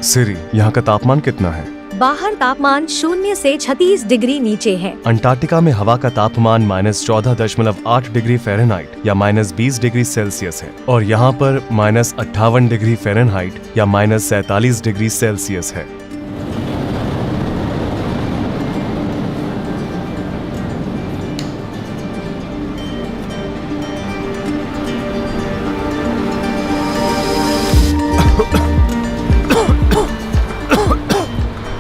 सिरी, यहाँ का तापमान कितना है? बाहर तापमान 0 से 36 डिग्री नीचे है। अंटार्कटिका में हवा का तापमान -14.8 डिग्री फ़ारेनहाइट या -20 डिग्री सेल्सियस है और यहाँ पर -58 डिग्री फ़ारेनहाइट या -47 डिग्री सेल्सियस है।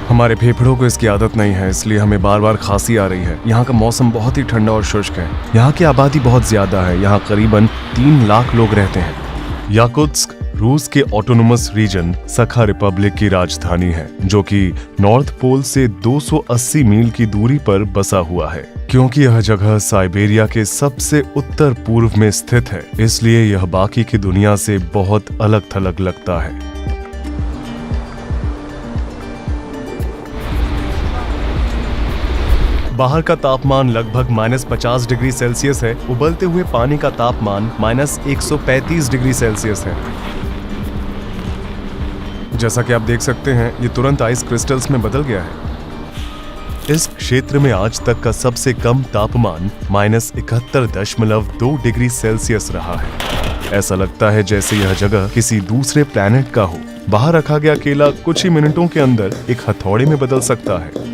हमारे फेफड़ों को इसकी आदत नहीं है, इसलिए हमें बार बार खांसी आ रही है। यहाँ का मौसम बहुत ही ठंडा और शुष्क है। यहाँ की आबादी बहुत ज्यादा है। यहाँ करीबन 3 लाख लोग रहते हैं। याकुत्स्क रूस के ऑटोनोमस रीजन सखा रिपब्लिक की राजधानी है, जो कि नॉर्थ पोल से 280 मील की दूरी पर बसा हुआ है। क्योंकि यह जगह साइबेरिया के सबसे उत्तर पूर्व में स्थित है, इसलिए यह बाकी की दुनिया से बहुत अलग थलग लगता है। बाहर का तापमान लगभग -50 डिग्री सेल्सियस है। उबलते हुए पानी का तापमान -135 डिग्री सेल्सियस है। जैसा कि आप देख सकते हैं, ये तुरंत आइस क्रिस्टल्स में बदल गया है। इस क्षेत्र में आज तक का सबसे कम तापमान -71.2 डिग्री सेल्सियस रहा है। ऐसा लगता है जैसे यह जगह किसी दूसरे प्लैनेट का हो। बाहर रखा गया केला कुछ ही मिनटों के अंदर एक हथौड़े में बदल सकता है।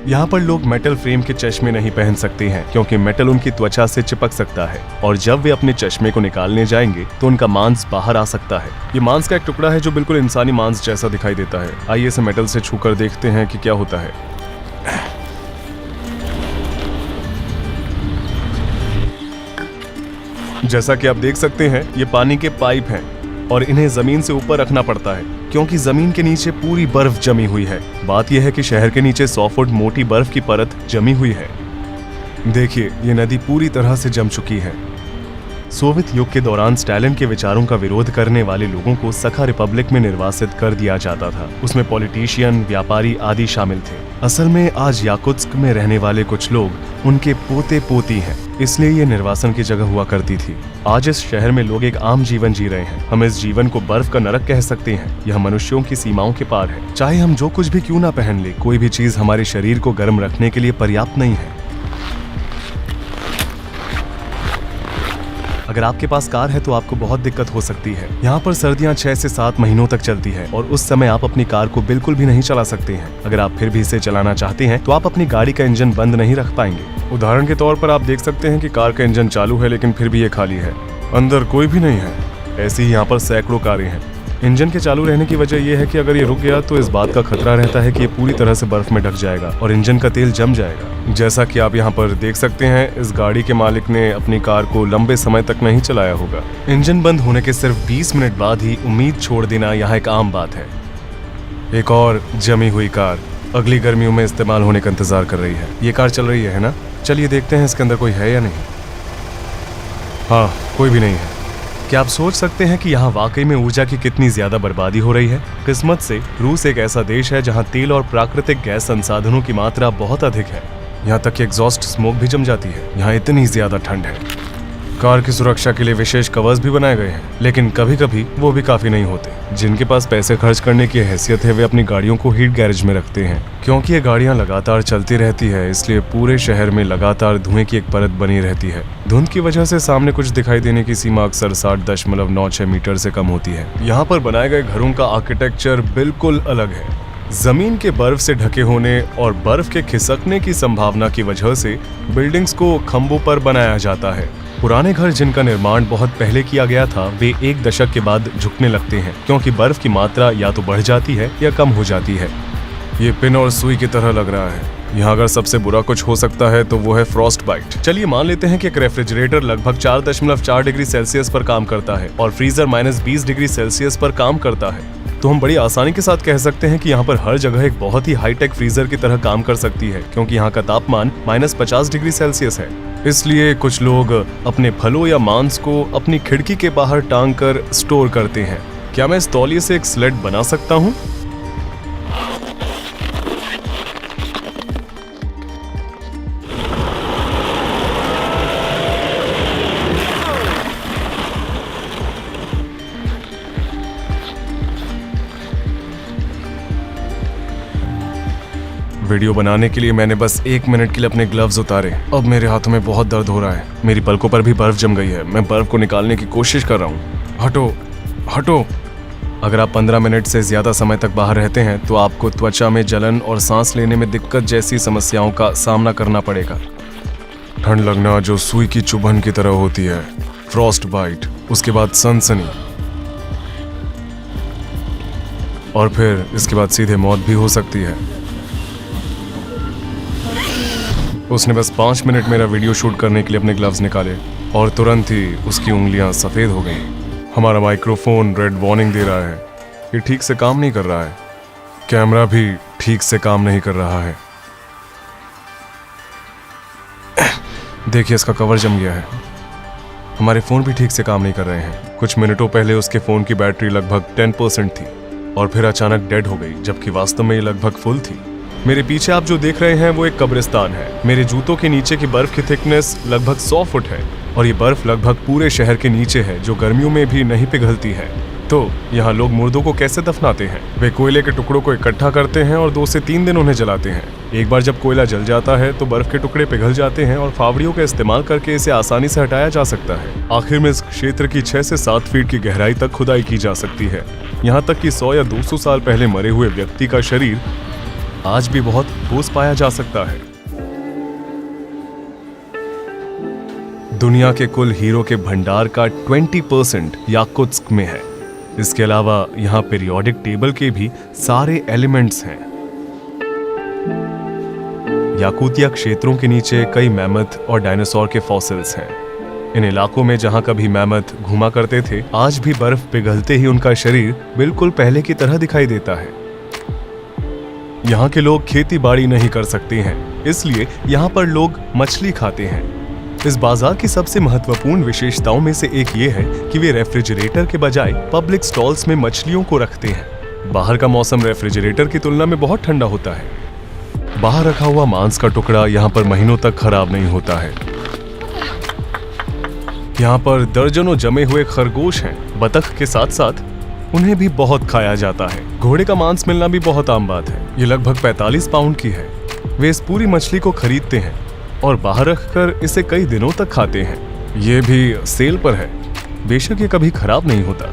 यहाँ पर लोग मेटल फ्रेम के चश्मे नहीं पहन सकते हैं, क्योंकि मेटल उनकी त्वचा से चिपक सकता है और जब वे अपने चश्मे को निकालने जाएंगे तो उनका मांस बाहर आ सकता है। ये मांस का एक टुकड़ा है जो बिल्कुल इंसानी मांस जैसा दिखाई देता है। आइए इसे मेटल से छूकर देखते हैं कि क्या होता है। जैसा कि आप देख सकते हैं, ये पानी के पाइप हैं और इन्हें जमीन से ऊपर रखना पड़ता है, क्योंकि जमीन के नीचे पूरी बर्फ जमी हुई है। बात यह है कि शहर के नीचे 100 फुट मोटी बर्फ की परत जमी हुई है। देखिए, ये नदी पूरी तरह से जम चुकी है। सोवियत युग के दौरान स्टालिन के विचारों का विरोध करने वाले लोगों को सखा रिपब्लिक में निर्वासित कर दिया जाता था। उसमें पॉलिटिशियन, व्यापारी आदि शामिल थे। असल में आज याकुत्स्क में रहने वाले कुछ लोग उनके पोते पोती हैं, इसलिए ये निर्वासन की जगह हुआ करती थी। आज इस शहर में लोग एक आम जीवन जी रहे हैं। हम इस जीवन को बर्फ का नरक कह सकते हैं। यह मनुष्यों की सीमाओं के पार है। चाहे हम जो कुछ भी क्यों ना पहन ले, कोई भी चीज हमारे शरीर को गर्म रखने के लिए पर्याप्त नहीं है। अगर आपके पास कार है तो आपको बहुत दिक्कत हो सकती है। यहाँ पर सर्दियाँ 6 से 7 महीनों तक चलती है और उस समय आप अपनी कार को बिल्कुल भी नहीं चला सकते हैं। अगर आप फिर भी इसे चलाना चाहते हैं तो आप अपनी गाड़ी का इंजन बंद नहीं रख पाएंगे। उदाहरण के तौर पर आप देख सकते हैं कि कार का इंजन चालू है, लेकिन फिर भी ये खाली है। अंदर कोई भी नहीं है। ऐसी ही यहाँ पर सैकड़ों कारें हैं। इंजन के चालू रहने की वजह यह है कि अगर ये रुक गया तो इस बात का खतरा रहता है कि ये पूरी तरह से बर्फ में ढक जाएगा और इंजन का तेल जम जाएगा। जैसा कि आप यहाँ पर देख सकते हैं, इस गाड़ी के मालिक ने अपनी कार को लंबे समय तक नहीं चलाया होगा। इंजन बंद होने के सिर्फ 20 मिनट बाद ही उम्मीद छोड़ देना यहाँ एक आम बात है। एक और जमी हुई कार अगली गर्मियों में इस्तेमाल होने का इंतजार कर रही है। ये कार चल रही है ना? चलिए देखते हैं इसके अंदर कोई है या नहीं। हाँ, कोई भी नहीं है। क्या आप सोच सकते हैं कि यहाँ वाकई में ऊर्जा की कितनी ज्यादा बर्बादी हो रही है? किस्मत से रूस एक ऐसा देश है जहाँ तेल और प्राकृतिक गैस संसाधनों की मात्रा बहुत अधिक है। यहाँ तक कि एग्जॉस्ट स्मोक भी जम जाती है। यहाँ इतनी ज्यादा ठंड है। कार की सुरक्षा के लिए विशेष कवर्स भी बनाए गए हैं, लेकिन कभी कभी वो भी काफी नहीं होते। जिनके पास पैसे खर्च करने की हैसियत है वे अपनी गाड़ियों को हीट गैरेज में रखते हैं। क्योंकि ये गाड़ियां लगातार चलती रहती है, इसलिए पूरे शहर में लगातार धुएं की एक परत बनी रहती है। धुंध की वजह से सामने कुछ दिखाई देने की सीमा अक्सर 60.96 मीटर से कम होती है। यहाँ पर बनाए गए घरों का आर्किटेक्चर बिल्कुल अलग है। जमीन के बर्फ से ढके होने और बर्फ के खिसकने की संभावना की वजह से बिल्डिंग्स को खंभों पर बनाया जाता है। पुराने घर जिनका निर्माण बहुत पहले किया गया था, वे एक दशक के बाद झुकने लगते हैं, क्योंकि बर्फ की मात्रा या तो बढ़ जाती है या कम हो जाती है। ये पिन और सुई की तरह लग रहा है। यहाँ अगर सबसे बुरा कुछ हो सकता है तो वो है फ्रॉस्ट बाइट। चलिए मान लेते हैं कि एक रेफ्रिजरेटर लगभग 4.4 डिग्री सेल्सियस पर काम करता है और फ्रीजर -20 डिग्री सेल्सियस पर काम करता है, तो हम बड़ी आसानी के साथ कह सकते हैं कि यहाँ पर हर जगह एक बहुत ही हाईटेक फ्रीजर की तरह काम कर सकती है, क्योंकि यहाँ का तापमान -50 डिग्री सेल्सियस है। इसलिए कुछ लोग अपने फलों या मांस को अपनी खिड़की के बाहर टांग कर स्टोर करते हैं। क्या मैं इस तौलिए से एक स्लेड बना सकता हूँ? वीडियो बनाने के लिए मैंने बस 1 मिनट के लिए अपने ग्लव्स उतारे। अब मेरे हाथों में बहुत दर्द हो रहा है। मेरी पलकों पर भी बर्फ जम गई है। मैं बर्फ को निकालने की कोशिश कर रहा हूँ। हटो हटो। अगर आप 15 मिनट से ज्यादा समय तक बाहर रहते हैं तो आपको त्वचा में जलन और सांस लेने में दिक्कत जैसी समस्याओं का सामना करना पड़ेगा। ठंड लगना जो सुई की चुभन की तरह होती है, फ्रॉस्ट बाइट, उसके बाद सनसनी, और फिर इसके बाद सीधे मौत भी हो सकती है। उसने बस 5 मिनट मेरा वीडियो शूट करने के लिए अपने ग्लव्स निकाले और तुरंत ही उसकी उंगलियां सफेद हो गईं। हमारा माइक्रोफोन रेड वार्निंग दे रहा है। ये ठीक से काम नहीं कर रहा है। कैमरा भी ठीक से काम नहीं कर रहा है। देखिए, इसका कवर जम गया है। हमारे फोन भी ठीक से काम नहीं कर रहे हैं। कुछ मिनटों पहले उसके फोन की बैटरी लगभग 10% थी और फिर अचानक डेड हो गई, जबकि वास्तव में ये लगभग फुल थी। मेरे पीछे आप जो देख रहे हैं वो एक कब्रिस्तान है। मेरे जूतों के नीचे की बर्फ की थिकनेस लगभग 100 फुट है और ये बर्फ लगभग पूरे शहर के नीचे है, जो गर्मियों में भी नहीं पिघलती है। तो यहाँ लोग मुर्दों को कैसे दफनाते हैं? वे कोयले के टुकड़ों को इकट्ठा करते हैं और 2 से 3 दिन उन्हें जलाते हैं। एक बार जब कोयला जल जाता है तो बर्फ के टुकड़े पिघल जाते हैं और फावड़ियों का इस्तेमाल करके इसे आसानी से हटाया जा सकता है। आखिर में इस क्षेत्र की 6 से 7 फीट की गहराई तक खुदाई की जा सकती है। यहाँ तक कि 100 या 200 साल पहले मरे हुए व्यक्ति का शरीर आज भी बहुत ठोस पाया जा सकता है। दुनिया के कुल हीरो के भंडार का 20% याकुत्स्क में है। इसके अलावा यहाँ पीरियोडिक टेबल के भी सारे एलिमेंट्स हैं। याकुतिया क्षेत्रों के नीचे कई मैमथ और डायनासोर के फॉसिल्स हैं। इन इलाकों में जहाँ कभी मैमथ घूमा करते थे, आज भी बर्फ पिघलते ही उनका शरीर बिल्कुल पहले की तरह दिखाई देता है। यहाँ के लोग खेती बाड़ी नहीं कर सकते हैं, इसलिए यहाँ पर लोग मछली खाते हैं। इस बाजार की सबसे महत्वपूर्ण विशेषताओं में से एक ये है कि वे रेफ्रिजरेटर के बजाय पब्लिक स्टॉल्स में मछलियों को रखते हैं। बाहर का मौसम रेफ्रिजरेटर की तुलना में बहुत ठंडा होता है। बाहर रखा हुआ मांस का टुकड़ा यहाँ पर महीनों तक खराब नहीं होता है। यहाँ पर दर्जनों जमे हुए खरगोश हैं। बतख के साथ साथ उन्हें भी बहुत खाया जाता है। घोड़े का मांस मिलना भी बहुत आम बात है। ये लगभग 45 पाउंड की है। वे इस पूरी मछली को खरीदते हैं और बाहर रखकर इसे कई दिनों तक खाते हैं। ये भी सेल पर है। बेशक ये कभी खराब नहीं होता।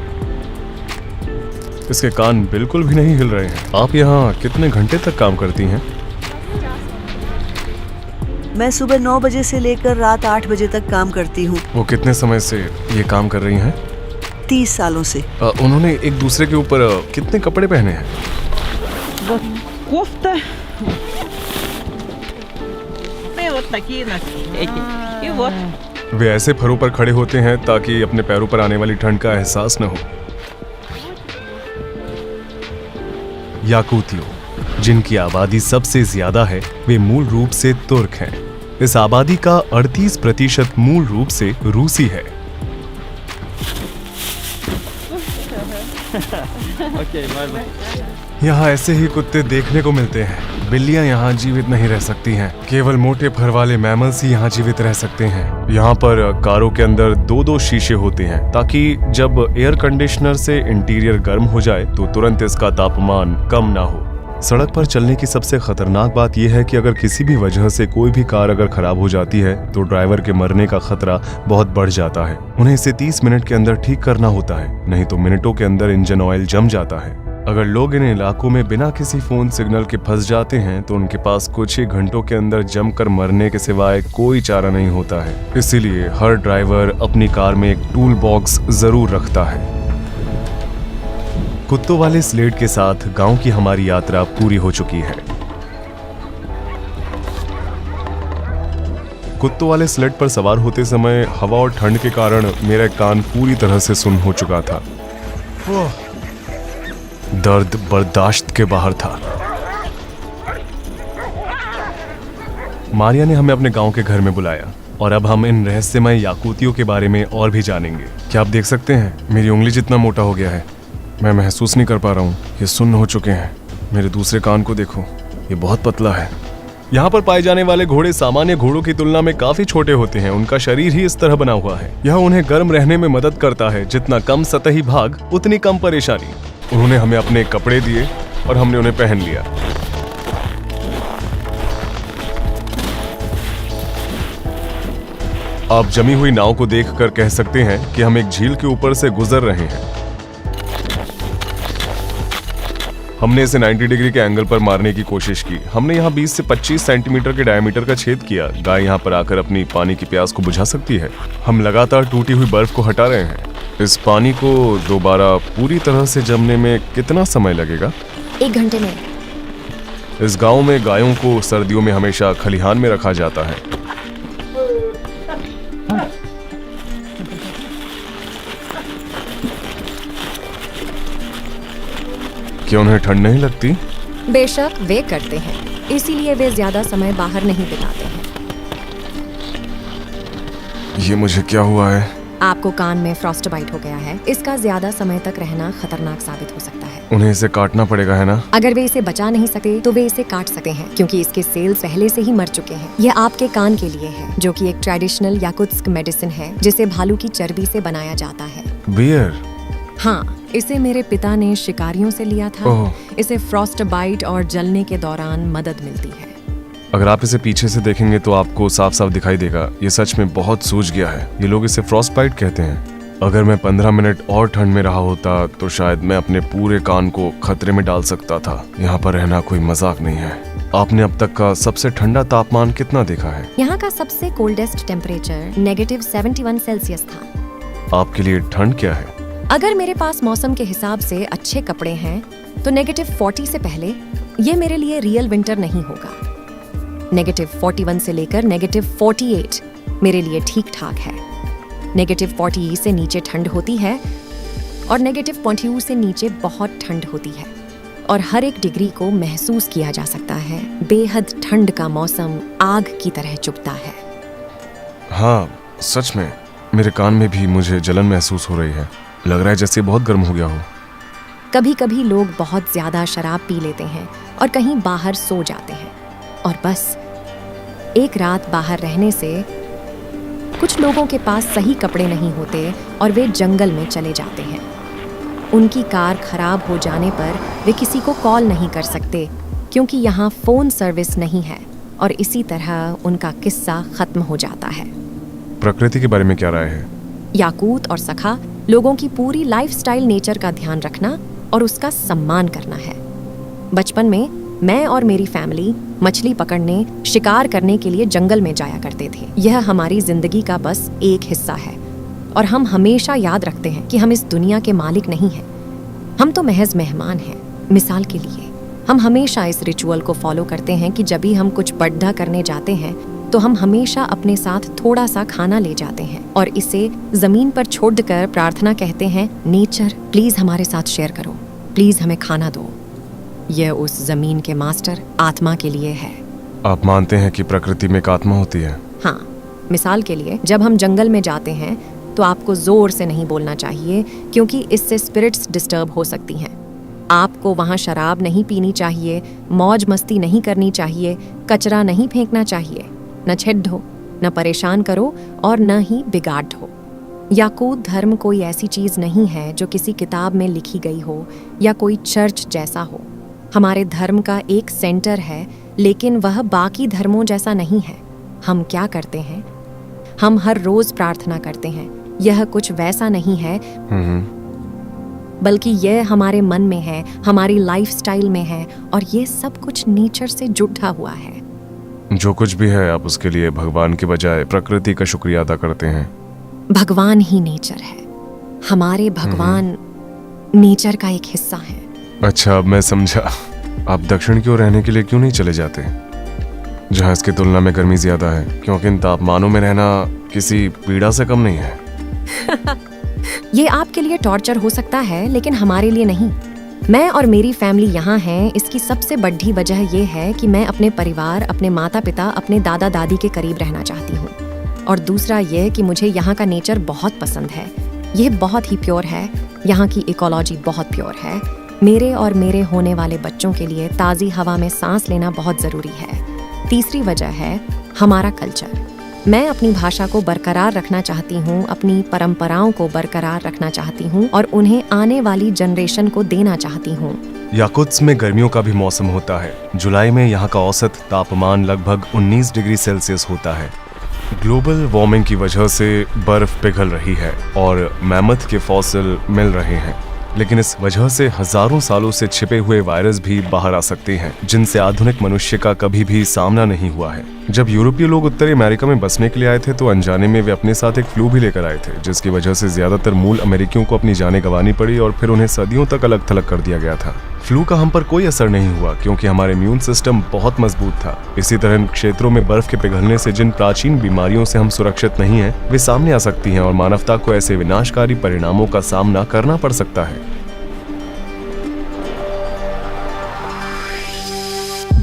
इसके कान बिल्कुल भी नहीं हिल रहे हैं। आप यहाँ कितने घंटे तक काम करती हैं? मैं सुबह 9 बजे से लेकर रात 8 बजे तक काम करती हूँ। वो कितने समय से ये काम कर रही हैं? 30 सालों से। उन्होंने एक दूसरे के ऊपर कितने कपड़े पहने हैं? Кофта. И вот такие эти. И вот. वे ऐसे फरों पर खड़े होते हैं ताकि अपने पैरों पर आने वाली ठंड का एहसास न हो। याकुतियों, जिनकी आबादी सबसे ज्यादा है, वे मूल रूप से तुर्क हैं। इस आबादी का 38% मूल रूप से रूसी है। यहाँ ऐसे ही कुत्ते देखने को मिलते हैं। बिल्लियाँ यहाँ जीवित नहीं रह सकती हैं। केवल मोटे फर वाले मैमल्स ही यहाँ जीवित रह सकते हैं। यहाँ पर कारों के अंदर 2-2 शीशे होते हैं ताकि जब एयर कंडीशनर से इंटीरियर गर्म हो जाए तो तुरंत इसका तापमान कम ना हो। सड़क पर चलने की सबसे खतरनाक बात यह है कि अगर किसी भी वजह से कोई भी कार अगर खराब हो जाती है तो ड्राइवर के मरने का खतरा बहुत बढ़ जाता है। उन्हें इसे 30 मिनट के अंदर ठीक करना होता है, नहीं तो मिनटों के अंदर इंजन ऑयल जम जाता है। अगर लोग इन इलाकों में बिना किसी फोन सिग्नल के फंस जाते हैं तो उनके पास कुछ ही घंटों के अंदर जमकर मरने के सिवाय कोई चारा नहीं होता है। इसीलिए हर ड्राइवर अपनी कार में एक टूल बॉक्स जरूर रखता है। कुत्तों वाले स्लेड के साथ गांव की हमारी यात्रा पूरी हो चुकी है। कुत्तों वाले स्लेड पर सवार होते समय हवा और ठंड के कारण मेरा कान पूरी तरह से सुन्न हो चुका था। दर्द बर्दाश्त के बाहर था। मारिया ने हमें अपने गांव के घर में बुलाया और अब हम इन रहस्यमय याकुतियों के बारे में और भी जानेंगे। क्या आप देख सकते हैं, मेरी उंगली जितना मोटा हो गया है। मैं महसूस नहीं कर पा रहा हूँ। ये सुन्न हो चुके हैं। मेरे दूसरे कान को देखो, ये बहुत पतला है। यहाँ पर पाए जाने वाले घोड़े सामान्य घोड़ों की तुलना में काफी छोटे होते हैं। उनका शरीर ही इस तरह बना हुआ है। यह उन्हें गर्म रहने में मदद करता है। जितना कम सतही भाग उतनी कम परेशानी। उन्होंने हमें अपने कपड़े दिए और हमने उन्हें पहन लिया। आप जमी हुई नाव को देखकर कह सकते हैं कि हम एक झील के ऊपर से गुजर रहे हैं। हमने इसे 90 डिग्री के एंगल पर मारने की कोशिश की। हमने यहाँ 20 से 25 सेंटीमीटर के डायमीटर का छेद किया। गाय यहाँ पर आकर अपनी पानी की प्यास को बुझा सकती है। हम लगातार टूटी हुई बर्फ को हटा रहे हैं। इस पानी को दोबारा पूरी तरह से जमने में कितना समय लगेगा? 1 घंटे में। इस गांव में गायों को सर्दियों में हमेशा खलिहान में रखा जाता है। क्या उन्हें ठंड नहीं लगती? बेशक वे करते हैं, इसीलिए वे ज्यादा समय बाहर नहीं बिताते हैं। ये मुझे क्या हुआ है? आपको कान में फ्रॉस्टबाइट हो गया है। इसका ज्यादा समय तक रहना खतरनाक साबित हो सकता है। उन्हें इसे काटना पड़ेगा, है ना? अगर वे इसे बचा नहीं सके तो वे इसे काट सकते हैं, क्योंकि इसके सेल्स पहले से ही मर चुके हैं। यह आपके कान के लिए है, जो कि एक ट्रेडिशनल याकुत्स्क मेडिसिन है जिसे भालू की चर्बी से बनाया जाता है। बियर? हाँ, इसे मेरे पिता ने शिकारियों से लिया था। ओह। इसे फ्रॉस्टबाइट और जलने के दौरान मदद मिलती है। अगर आप इसे पीछे से देखेंगे तो आपको साफ साफ दिखाई देगा। ये सच में बहुत सूज गया है। ये लोग इसे फ्रॉस्टबाइट कहते हैं। अगर मैं 15 मिनट और ठंड में रहा होता तो शायद मैं अपने पूरे कान को खतरे में डाल सकता था। यहाँ पर रहना कोई मजाक नहीं है। आपने अब तक का सबसे ठंडा तापमान कितना देखा है? यहाँ का सबसे कोल्डेस्ट टेम्परेचर -71 सेल्सियस था। आपके लिए ठंड क्या है? अगर मेरे पास मौसम के हिसाब से अच्छे कपड़े हैं तो -40 से पहले ये मेरे लिए रियल विंटर नहीं होगा। -41 से लेकर -48 मेरे लिए ठीक ठाक है। -40 से नीचे ठंड होती है और -42 से नीचे बहुत ठंड होती है, और हर एक डिग्री को महसूस किया जा सकता है। बेहद ठंड का मौसम आग की तरह चुभता है। हाँ, सच में मेरे कान में भी मुझे जलन महसूस हो रही है। लग रहा है जैसे बहुत गर्म हो गया हो। कभी कभी लोग बहुत ज्यादा शराब पी लेते हैं और कहीं बाहर सो जाते हैं, और बस एक रात बाहर रहने से कुछ लोगों के पास सही कपड़े नहीं होते और वे जंगल में चले जाते हैं। उनकी कार खराब हो जाने पर वे किसी को कॉल नहीं कर सकते, क्योंकि यहाँ फोन सर्विस नहीं है, और इसी तरह उनका किस्सा खत्म हो जाता है। प्रकृति के बारे में क्या राय है? याकूत और सखा लोगों की पूरी लाइफस्टाइल नेचर का ध्यान रखना और उसका सम्मान करना है। बचपन में मैं और मेरी फैमिली मछली पकड़ने, शिकार करने के लिए जंगल में जाया करते थे। यह हमारी जिंदगी का बस एक हिस्सा है, और हम हमेशा याद रखते हैं कि हम इस दुनिया के मालिक नहीं हैं। हम तो महज मेहमान हैं। मिसाल के लिए, हम हमेशा इस रिचुअल को फॉलो करते हैं कि जब भी हम कुछ बड्ढा करने जाते हैं तो हम हमेशा अपने साथ थोड़ा सा खाना ले जाते हैं और इसे जमीन पर छोड़कर प्रार्थना कहते हैं, नेचर प्लीज हमारे साथ शेयर करो, प्लीज हमें खाना दो। यह उस जमीन के मास्टर आत्मा के लिए है। आप मानते हैं कि प्रकृति में एक आत्मा होती है? हाँ, मिसाल के लिए जब हम जंगल में जाते हैं तो आपको जोर से नहीं बोलना चाहिए, क्योंकि इससे स्पिरिट्स डिस्टर्ब हो सकती हैं। आपको वहाँ शराब नहीं पीनी चाहिए, मौज मस्ती नहीं करनी चाहिए, कचरा नहीं फेंकना चाहिए, न छेड़ो, न परेशान करो और न ही बिगाड़ो। याकूत धर्म कोई ऐसी चीज नहीं है जो किसी किताब में लिखी गई हो या कोई चर्च जैसा हो। हमारे धर्म का एक सेंटर है, लेकिन वह बाकी धर्मों जैसा नहीं है। हम क्या करते हैं? हम हर रोज प्रार्थना करते हैं। यह कुछ वैसा नहीं है, बल्कि यह हमारे मन में है, हमारी लाइफस्टाइल में है, और ये सब कुछ नेचर से जुड़ा हुआ है। जो कुछ भी है, आप उसके लिए भगवान के बजाय प्रकृति का शुक्रिया अदा करते हैं। भगवान ही नेचर है। हमारे भगवान नेचर का एक हिस्सा है। अच्छा, अब मैं समझा। आप दक्षिण की ओर रहने के लिए क्यों नहीं चले जाते, जहाँ इसकी तुलना में गर्मी ज्यादा है? क्योंकि इन तापमानों में रहना किसी पीड़ा से कम नहीं है। ये आपके लिए टॉर्चर हो सकता है, लेकिन हमारे लिए नहीं। मैं और मेरी फैमिली यहाँ हैं। इसकी सबसे बड़ी वजह यह है कि मैं अपने परिवार, अपने माता पिता, अपने दादा दादी के करीब रहना चाहती हूँ, और दूसरा यह कि मुझे यहाँ का नेचर बहुत पसंद है। यह बहुत ही प्योर है। यहाँ की इकोलॉजी बहुत प्योर है। मेरे और मेरे होने वाले बच्चों के लिए ताज़ी हवा में सांस लेना बहुत ज़रूरी है। तीसरी वजह है हमारा कल्चर। मैं अपनी भाषा को बरकरार रखना चाहती हूँ, अपनी परंपराओं को बरकरार रखना चाहती हूँ, और उन्हें आने वाली जनरेशन को देना चाहती हूँ। याकुत्स्क में गर्मियों का भी मौसम होता है। जुलाई में यहाँ का औसत तापमान लगभग 19 डिग्री सेल्सियस होता है। ग्लोबल वार्मिंग की वजह से बर्फ पिघल रही है और मैमथ के फॉसिल मिल रहे हैं, लेकिन इस वजह से हजारों सालों से छिपे हुए वायरस भी बाहर आ सकते हैं, जिनसे आधुनिक मनुष्य का कभी भी सामना नहीं हुआ है। जब यूरोपीय लोग उत्तरी अमेरिका में बसने के लिए आए थे तो अनजाने में वे अपने साथ एक फ्लू भी लेकर आए थे, जिसकी वजह से ज्यादातर मूल अमेरिकियों को अपनी जानें गंवानी पड़ी और फिर उन्हें सदियों तक अलग थलग कर दिया गया था। फ्लू का हम पर कोई असर नहीं हुआ क्योंकि हमारे इम्यून सिस्टम बहुत मजबूत था। इसी तरह इन क्षेत्रों में बर्फ के पिघलने से जिन प्राचीन बीमारियों से हम सुरक्षित नहीं हैं, वे सामने आ सकती हैं और मानवता को ऐसे विनाशकारी परिणामों का सामना करना पड़ सकता है।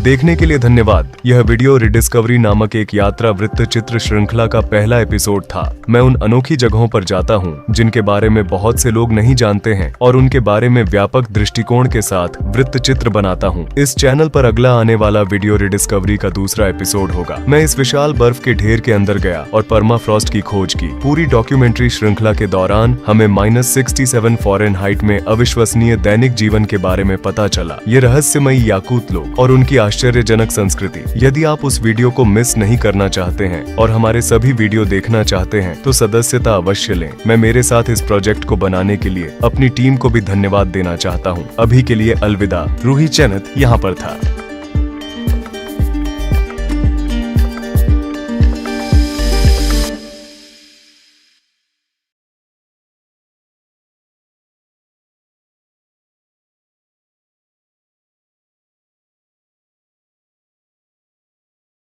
देखने के लिए धन्यवाद। यह वीडियो रिडिस्कवरी नामक एक यात्रा वृत्त चित्र श्रृंखला का पहला एपिसोड था। मैं उन अनोखी जगहों पर जाता हूँ जिनके बारे में बहुत से लोग नहीं जानते हैं और उनके बारे में व्यापक दृष्टिकोण के साथ वृत्त चित्र बनाता हूँ। इस चैनल पर अगला आने वाला वीडियो रिडिस्कवरी का दूसरा एपिसोड होगा। मैं इस विशाल बर्फ के ढेर के अंदर गया और परमाफ्रॉस्ट की खोज की। पूरी डॉक्यूमेंट्री श्रृंखला के दौरान हमें -67 फ़ारेनहाइट में अविश्वसनीय दैनिक जीवन के बारे में पता चला। ये रहस्यमयी याकूत लोग और उनकी आश्चर्यजनक संस्कृति। यदि आप उस वीडियो को मिस नहीं करना चाहते हैं और हमारे सभी वीडियो देखना चाहते हैं तो सदस्यता अवश्य लें। मैं मेरे साथ इस प्रोजेक्ट को बनाने के लिए अपनी टीम को भी धन्यवाद देना चाहता हूं। अभी के लिए अलविदा। रूही चैनत यहाँ पर था।